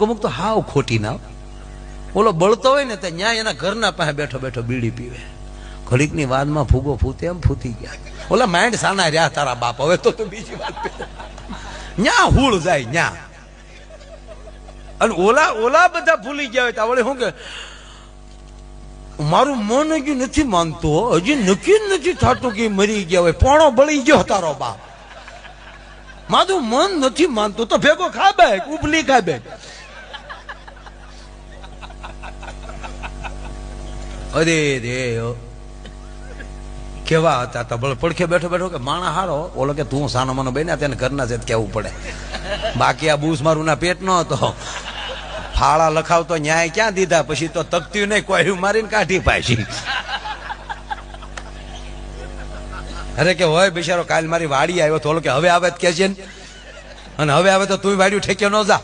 અમુક તો હાવ ખોટી ના. ઓલો બળતો હોય ને તો ન્યાય એના ઘરના પાસે બેઠો બેઠો બીડી પીવે. ઘડીકની વાદમાં ફૂગો ફૂતે એમ ફૂટી ગયા. ઓલા માઇન્ડ સાના રહ્યા તારા બાપ. હવે તો બીજી વાત ન્યા હુળ જાય ન્યા. અને ઓલા બધા ભૂલી ગયા હોય તો વળી શું કે મારું મન હજી નથી માનતો, હજી નક્કી નથી થતું કે મરી ગયા હોય. પોણો બળી ગયો તારો બાપ. મારું મન નથી માનતું તો ભેગો ખાબે ઉપલી ખાબે. અરે રે કેવા હતા તો પડખે બેઠો બેઠો કે માણા હારો. ઓલો કે તું સાનો માનો બન્યા તેને ઘરના છે કેવું પડે. બાકી આ બૂસ મારું ના પેટ નો હતો. ફાળા લખાવતો ન્યાય ક્યાં દીધા. પછી તો તકતી નહીં કોઈ મારીને કાઢી પાછી. અરે કે હોય બિચારો કાલ મારી વાડી આવ્યો તો ઓલો કે હવે આવે કે છે ને, અને હવે આવે તો તું વાડ્યું ઠેક્યો ન જા.